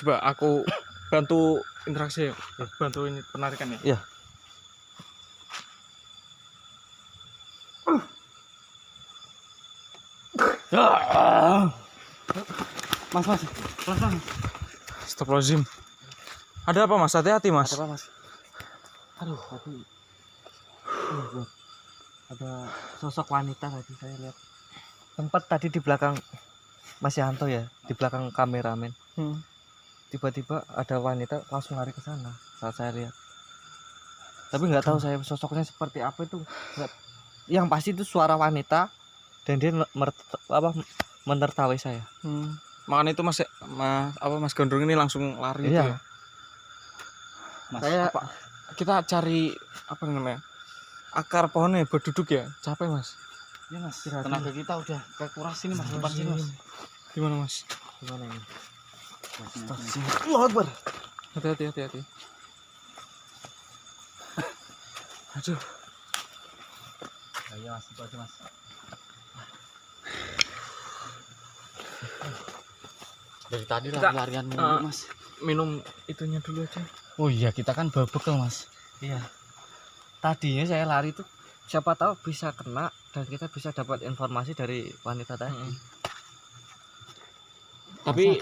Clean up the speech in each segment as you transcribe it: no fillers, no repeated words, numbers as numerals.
Coba aku bantu interaksi, bantu ini penarikan ya. Iya. Mas, pelan-pelan. Astagfirullahaladzim. Ada apa mas? Hati-hati mas. Ada apa mas? Aduh, tadi ada sosok wanita tadi saya lihat. Tempat tadi di belakang Mas Yanto ya, di belakang kameramen. Tiba-tiba ada wanita langsung lari ke sana saat saya lihat. Tapi nggak tahu saya sosoknya seperti apa itu. Nggak. Yang pasti itu suara wanita dan dia menertawai saya. Makanya itu mas Gondrong ini langsung lari itu Iya. ya. Mas, Saya kita cari apa namanya? Akar pohonnya berduduk ya. Capek mas. ya mas, tenaga kita udah kekuras ini mas, depan sini mas. Gimana mas? Gimana ini? Allahu Akbar. Hati-hati. Aduh. Ayo mas, itu aja mas. Dari tadi lari-larian mulu mas. Minum itunya dulu aja. Oh iya, kita kan bawa bekal mas. Iya. Tadinya saya lari tuh siapa tahu bisa kena dan kita bisa dapat informasi dari wanita tadi. Tapi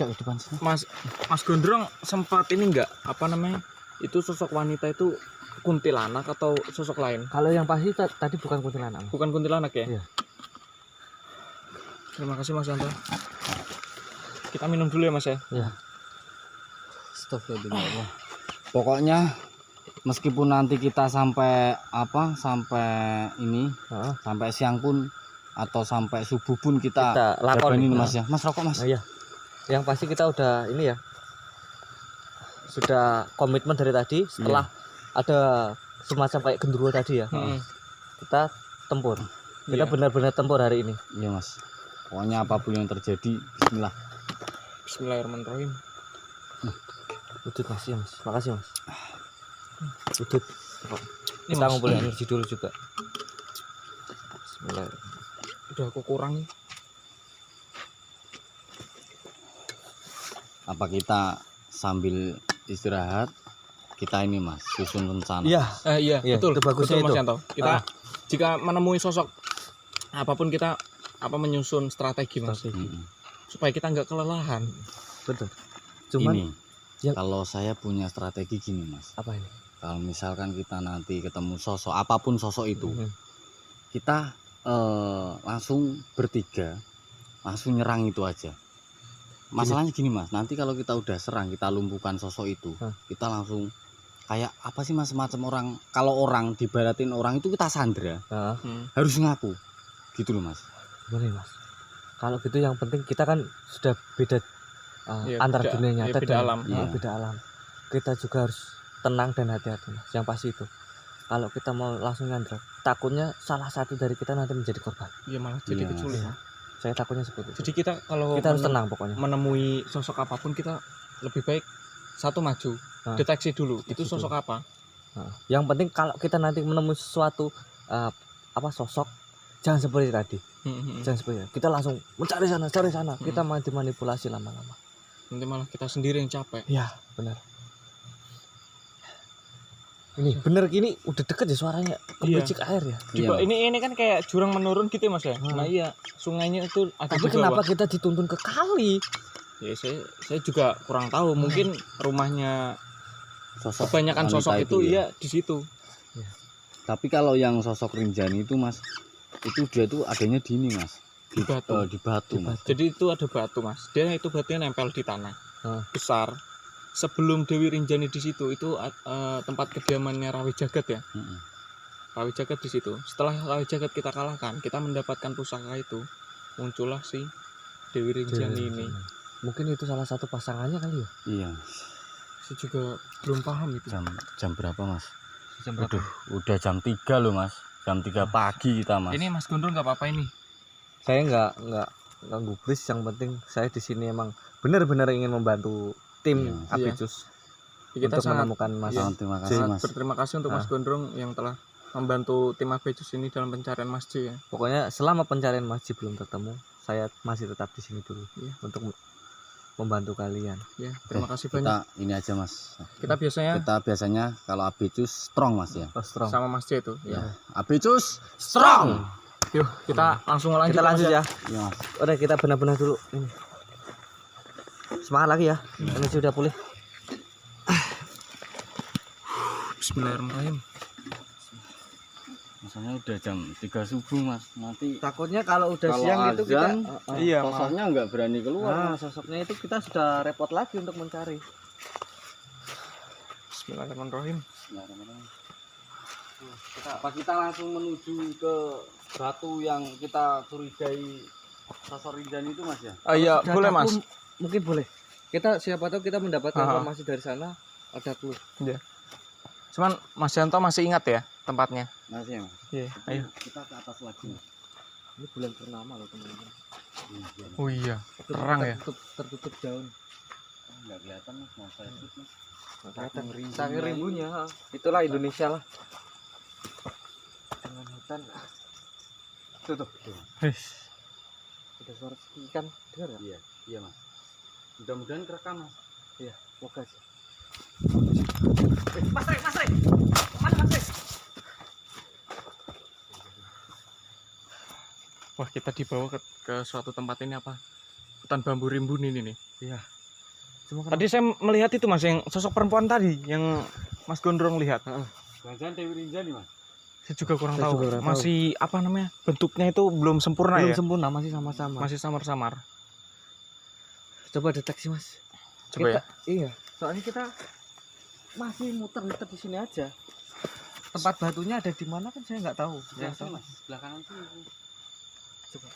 Mas Gondrong sempat ini enggak apa namanya? Itu sosok wanita itu kuntilanak atau sosok lain? Kalau yang pasti tadi bukan kuntilanak. Bukan kuntilanak ya? Iya. Terima kasih Mas Yanto. Kita minum dulu ya Mas ya. Iya. Astagfirullah. Pokoknya meskipun nanti kita sampai sampai siang pun atau sampai subuh pun kita lakukan ini mas ya. Mas rokok mas. Iya. Yang pasti kita udah ini ya, sudah komitmen dari tadi setelah ada semacam kayak genderuwo tadi ya. Kita tempur. Kita benar-benar tempur hari ini. Iya mas. Pokoknya apapun yang terjadi, Bismillah. Bismillahirrahmanirrahim. Udut mas ya mas. Makasih mas. Udut. Kita ngumpulin energi dulu juga. Bismillah. Udah aku kurang. Apa kita sambil istirahat kita ini mas susun rencana? Iya, betul. Itu bagusnya betul, Mas itu. Yanto. Kita jika menemui sosok apapun kita menyusun strategi mas. Supaya kita nggak kelelahan. Betul. Cuman ini kalau saya punya strategi gini mas. Apa ini? Kalau misalkan kita nanti ketemu sosok apapun sosok itu, kita langsung bertiga langsung nyerang itu aja. Masalahnya gini mas, nanti kalau kita udah serang, kita lumpuhkan sosok itu, kita langsung kayak apa sih mas, semacam orang, kalau orang dibaratin orang itu kita sandra, harus ngaku gitu loh mas. Boleh mas. Kalau gitu yang penting kita kan sudah beda antara dunia nyata beda alam. Beda alam. Kita juga harus tenang dan hati-hati mas. Yang pasti itu. Kalau kita mau langsung nyandra, takutnya salah satu dari kita nanti menjadi korban. Iya malah jadi kecuali. Saya takutnya seperti itu. Jadi kita kalau kita harus tenang pokoknya. Menemui sosok apapun kita lebih baik satu maju, deteksi dulu itu sosok apa. Yang penting kalau kita nanti menemui sesuatu sosok, jangan seperti tadi. Jangan seperti itu. Kita langsung mencari cari sana. Kita malah dimanipulasi lama-lama. Nanti malah kita sendiri yang capek. Iya, benar. Ini bener gini udah deket ya suaranya kebicik air ya. Coba ini kan kayak jurang menurun gitu ya mas ya. Nah iya sungainya itu agak. Tapi kenapa kita dituntun ke kali? Ya saya juga kurang tahu. Mungkin rumahnya kebanyakan sosok itu ya di situ. Tapi kalau yang sosok Rinjani itu mas, itu dia tuh adanya di ini mas, di batu mas. Jadi itu ada batu mas. Dia itu batunya nempel di tanah besar. Sebelum Dewi Rinjani di situ itu tempat kediamannya Rawi Jagat ya. Rawi Jagat di situ. Setelah Rawi Jagat kita kalahkan, kita mendapatkan pusaka itu, muncullah si Dewi Rinjani ini. Mungkin itu salah satu pasangannya kali ya. Iya. Saya juga belum paham itu. Jam berapa mas? Jam berapa? Udah jam 3 loh mas. Jam 3 pagi kita mas. Ini Mas Gondrong nggak apa-apa ini. Saya nggak gubris. Yang penting saya di sini emang benar-benar ingin membantu tim Apicus kita untuk menemukan Mas. Terima kasih mas. Berterima kasih untuk Mas Gondrong yang telah membantu tim Apicus ini dalam pencarian Mas J ya. Pokoknya selama pencarian Mas J belum ketemu, saya masih tetap di sini dulu untuk membantu kalian. Ya, terima Oke, kasih banyak. Kita ini aja Mas. Kita biasanya Kita biasanya kalau Abicus strong Mas ya. Oh, strong. sama Mas C itu. Ya. Ya. Abicus strong. Yuk, kita langsung lanjut. Kita lanjut ya. Ya Mas. Udah kita benar-benar dulu ini. Semangat lagi ya. Ini sudah pulih. Bismillahirrahmanirrahim. Maksudnya udah jam 3 subuh Mas. Nanti Takutnya kalau udah kalau siang itu kita azan, Iya, sosoknya nggak berani keluar. nah, sosoknya itu kita sudah repot lagi untuk mencari. Bismillahirrahmanirrahim. Kita langsung menuju ke batu yang kita curigai sosok Rinjani itu Mas ya? Oh iya, Sudah boleh ada Mas. clue, mungkin boleh. Kita siapa tahu kita mendapatkan Aha. informasi dari sana ada clue. Cuman Mas Yanto masih ingat ya tempatnya? Masih ya Mas? Iya, ayo. Kita ke atas lagi Mas. Ini bulan purnama loh teman-teman. Oh iya, terang ya. Tertutup daun. Nggak kelihatan Mas, masa itu Mas. Kelihatan saking rimbunya. Itulah Indonesia lah. Dengan hutan. Tutup. Ada suara ikan dengar nggak? Iya, iya Mas. Mudah-mudahan kerekam Mas. Iya, semoga aja. Mas Rey. Mana Mas Rey? Wah, kita dibawa ke suatu tempat ini apa? Hutan bambu rimbun ini nih. Iya. Cuma Tadi saya melihat itu Mas, yang sosok perempuan tadi yang Mas Gondrong lihat. Jangan Dewi Rinjani Mas. Saya juga kurang Saya tahu. juga kurang tahu. Masih apa namanya? Bentuknya itu belum sempurna belum ya. sempurna, masih sama-sama. Masih samar-samar. Coba deteksi Mas. Coba ya. Iya. Soalnya kita masih muter-muter di sini aja. Tempat batunya ada di mana kan saya nggak tahu. Ya, Yang tahu. Mas. Sebelah kanan sini. Coba.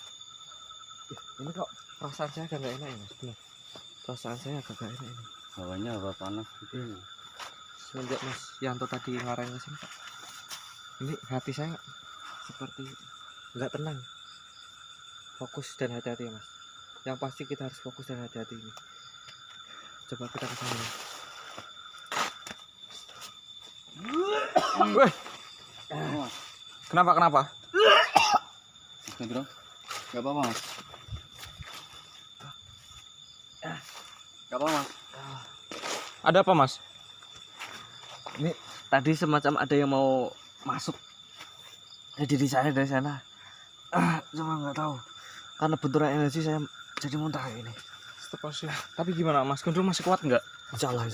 Ini kok perasaan saya agak nggak enak ya Mas. Benar. Perasaan saya agak nggak enak ini. Hawanya hawa panas gitu. Semenjak Mas Yanto tadi ngarang ke sini, Pak. Ini hati saya seperti nggak tenang. Fokus dan hati-hati ya Mas. Yang pasti kita harus fokus dan hati-hati ini. Coba kita ke sana. Weh, Mas. kenapa? Mas Gondrong. Enggak apa-apa Mas. Enggak apa Mas. Ada apa Mas? Ini tadi semacam ada yang mau masuk ke diri saya dari sana. Cuma nggak tahu. Karena benturan energi saya jadi muntah ini. Astagfirullah. Tapi gimana Mas Gondrong masih kuat nggak? Insya Allah.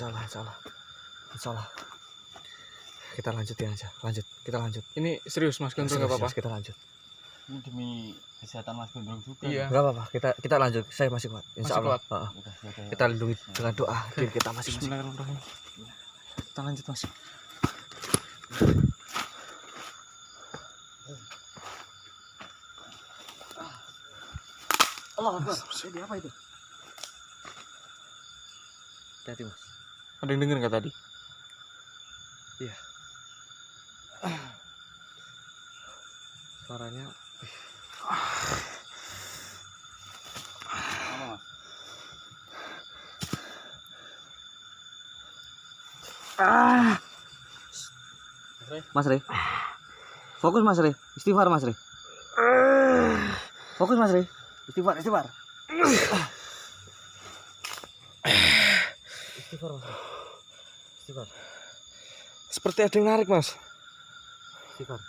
Kita lanjutin aja. Kita lanjut. Ini serius Mas Gondrong nggak apa-apa? Kita lanjut. Ini demi kesehatan Mas Gondrong juga. Iya. Nggak apa-apa. Kita lanjut. Saya masih kuat. Insya Masih Allah. kuat? Kita lindungi dengan doa diri kita masing-masing. Bismillahirrahmanirrahim. Kita lanjut Mas. Allah Akbar. Jadi apa itu? Hati Mas. Ada yang denger nggak tadi? Iya. Suaranya Apa Mas? Mas Rey. Fokus Mas Rey. Istighfar Mas Rey. Fokus Mas Rey. Istighfar. Istighfar Mas Rey. Istighfar. Seperti ada yang narik Mas. Istighfar.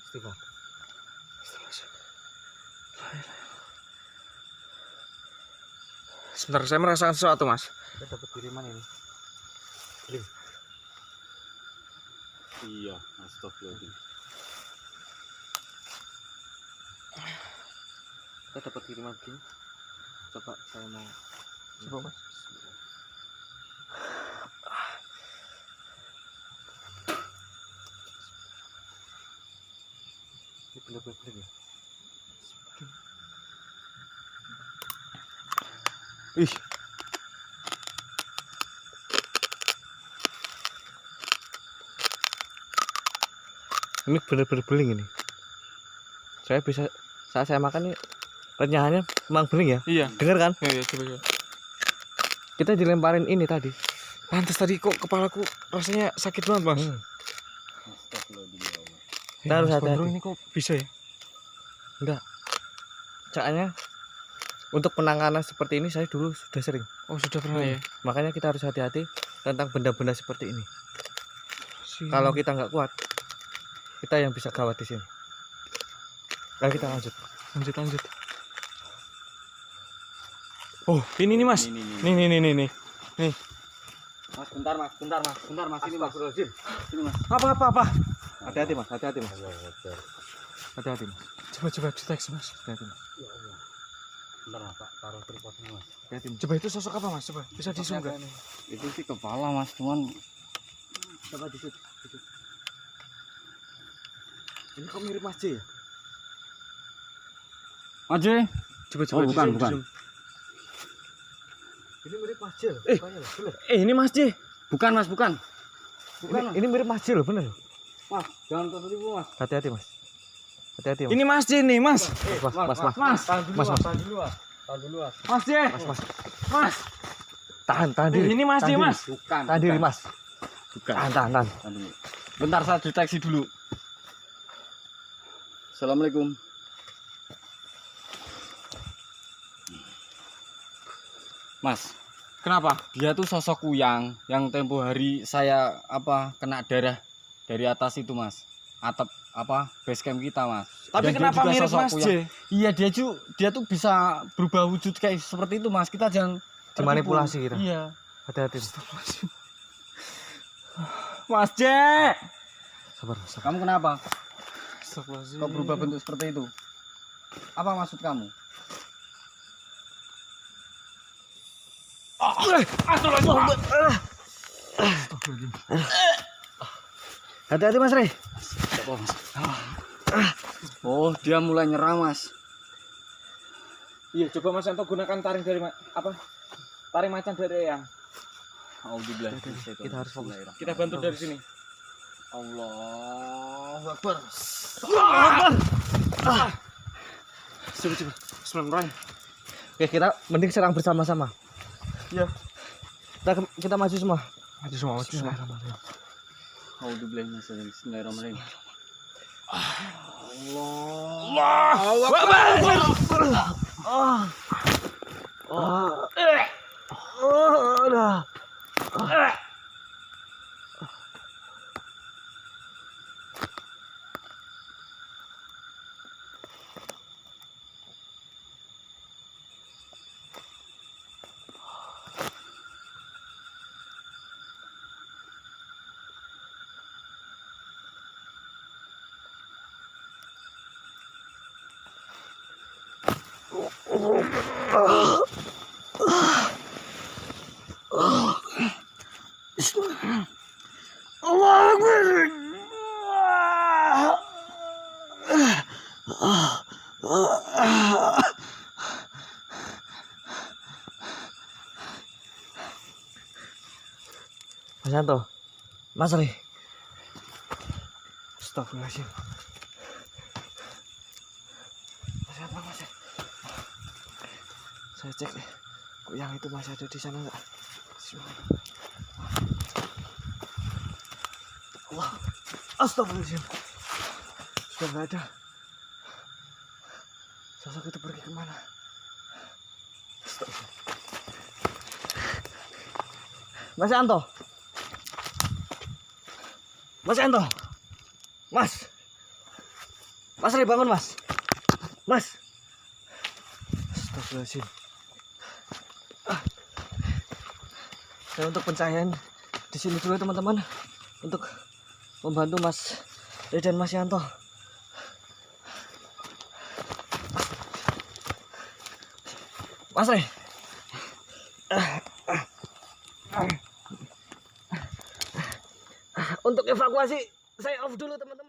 Sebentar, saya merasakan sesuatu Mas. Kita dapat kiriman ini. Iya, astagfirullahaladzim. Kita dapat kiriman begini. Coba saya mau. Coba Mas. Ini bener-bener ya. Ih, ini bener-bener beling ini. Saya bisa saat saya makan ini renyahannya memang bening ya. Iya. Dengar kan? Iya, coba. Kita dilemparin ini tadi. Pantes tadi kok kepalaku rasanya sakit banget Mas. Astagfirullahaladzim ya Allah. Kita harus Mas hati-hati. Gondrong ini kok bisa ya? Enggak. Soalnya untuk penanganan seperti ini saya dulu sudah sering. Oh, sudah pernah ya. Makanya kita harus hati-hati tentang benda-benda seperti ini. Kalau kita nggak kuat, kita yang bisa gawat di sini. Nah, kita lanjut. Lanjut. Oh, ini nih Mas. Nih. Mas, bentar mas. Ini mas. Apa? Hati-hati mas. Hati-hati mas. Coba deteksi Mas. Hati-hati mas. Bentar mas, Pak. Taruh tripodnya mas. Hati-hati mas. Coba itu sosok apa Mas? Coba bisa di-zoom nggak? Itu sih kepala mas, cuman Coba disut. Ini kok mirip Mas J ya? Mas J. Coba Oh, bukan. di-zoom. Ini mirip Mas J loh. Ini Mas J. Bukan mas. Ini mirip Mas J loh, bener loh. Mas, jangan tertipu mas. Hati-hati mas. Hati-hati mas. Ini Mas J nih, Mas. Mas. Tahan dulu mas. Mas J. Mas. Tahan diri. Ini Mas J, Tahan diri. Mas. Bukan. Tahan diri mas. Bukan. Tahan. Tahan dulu. Bentar saya deteksi dulu. Assalamualaikum. Mas, Kenapa? dia tuh sosok kuyang yang tempo hari saya kena darah dari atas itu mas, atap base camp kita mas. Tapi Dan dia kenapa juga mirip sosok Mas kuyang. J? Iya dia tuh bisa berubah wujud kayak seperti itu mas. Kita jangan Dimanipulasi tertipu. kita. Iya. Hati-hati. Mas J. Sabar. Kamu kenapa? Astagfirullahaladzim. Kok berubah bentuk seperti itu? Apa maksud kamu? Hati-hati mas Rey. Oh dia mulai nyerang mas. Iya, coba Mas Yanto gunakan taring dari taring macan dari yang. Alhamdulillah. Kita harus fokus. Kita bantu dari sini. Allahu Akbar. Coba. Bismillahirrahmanirrahim. Oke kita mending serang bersama-sama. Iya. Kita maju semua. Maju semua. Alhamdulillah. Bismillahirrahmanirrahim. Allahu Akbar. Mas Yanto, Mas Rey. Astagfirullahaladzim. Mas. Saya cek kok yang itu masih ada di sana enggak? Allah. Astagfirullahaladzim. Sudah enggak ada. Sosok itu pergi kemana? Mas Yanto. Mas Rey bangun mas. Astagfirullahaladzim. Dan untuk pencahayaan di sini dulu teman-teman, untuk membantu Mas Rey dan Mas Yanto. Mas Rey. Untuk evakuasi saya off dulu teman-teman.